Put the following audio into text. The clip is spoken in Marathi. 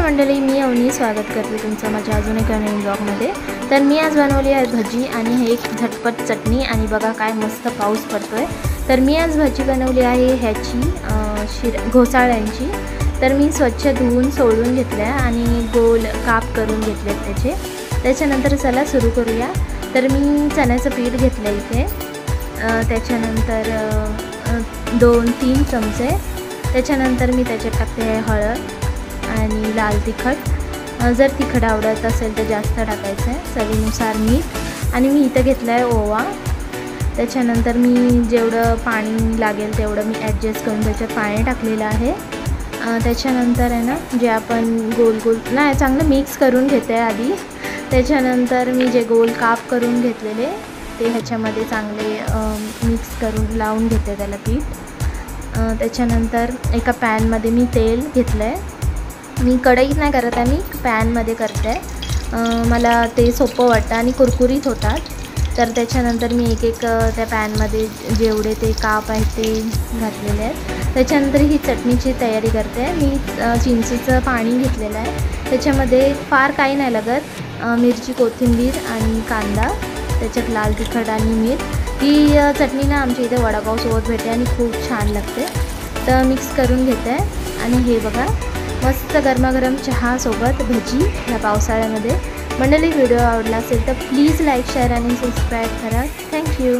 मंडळी, मी अवनी स्वागत करते तुमचं माझ्या अजून एका नवीन ब्लॉगमध्ये। तर मी आज बनवली आहे भजी आणि हे एक झटपट चटणी। आणि बघा काय मस्त पाऊस पडतोय। तर मी आज भजी बनवली आहे ह्याची घोसाळ्यांची। तर मी स्वच्छ धुवून सोडून घेतल्या आणि गोल काप करून घेतले त्याचे। त्याच्यानंतर चला सुरू करूया। तर मी चण्याचं पीठ घेतलं इथे, त्याच्यानंतर 2-3 चमचे। त्याच्यानंतर मी त्याच्यात टाकते हळद आणि लाल तिखट। जर तिखट आवडत असेल तर जास्त टाकायचं आहे, चवीनुसार मीठ। आणि मी इथं घेतलं आहे ओवा। त्याच्यानंतर मी जेवढं पाणी लागेल तेवढं मी ॲडजस्ट करून त्याच्यात पाणी टाकलेलं आहे। त्याच्यानंतर आहे ना, जे आपण गोल गोल नाही चांगलं मिक्स करून घेते आधी। त्याच्यानंतर मी जे गोल काप करून घेतलेले ते ह्याच्यामध्ये चांगले मिक्स करून लावून घेते त्याला पीठ। त्याच्यानंतर एका पॅनमध्ये मी तेल घेतलं आहे। मी कढईत नाही करत आहे, मी पॅनमध्ये करते। मला ते सोपं वाटतं आणि कुरकुरीत होतात। तर त्याच्यानंतर मी एक त्या पॅनमध्ये जेवढे ते काप आहेत ते घातलेले आहेत। त्याच्यानंतर ही चटणीची तयारी करते। मी चिंचेचं पाणी घेतलेलं आहे, त्याच्यामध्ये फार काही नाही लागत। मिरची, कोथिंबीर आणि कांदा, त्याच्यात लाल तिखट आणि मीठ। ही चटणी ना आमच्या इथे वडापावसोबत भेटते आणि खूप छान लागते। तर मिक्स करून घेते आणि हे बघा मस्त गरमागरम चहासोबत भजी ह्या पावसाळ्यामध्ये। मंडळी, व्हिडिओ आवडला असेल तर प्लीज लाईक, शेअर आणि सबस्क्राईब करा। थँक्यू।